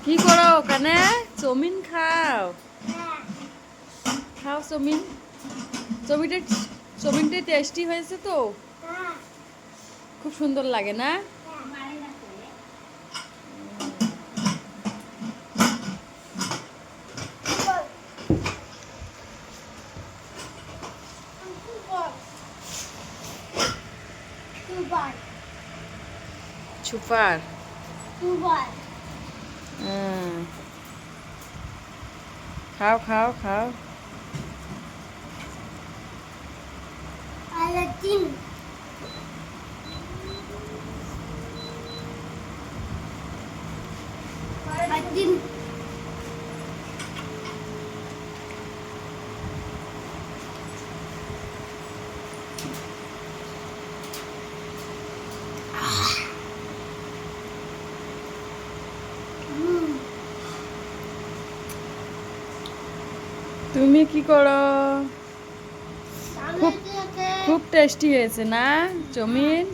কি করো ওখানে? চাউমিন খাও, খাও চাউমিন। চাউমিনটা টেস্টি হয়েছে তো, খুব সুন্দর লাগে না? সুপার। খাও খাও খাও। তুমি কি করো? খুব খুব টেস্টি হয়েছে না চাউমিন?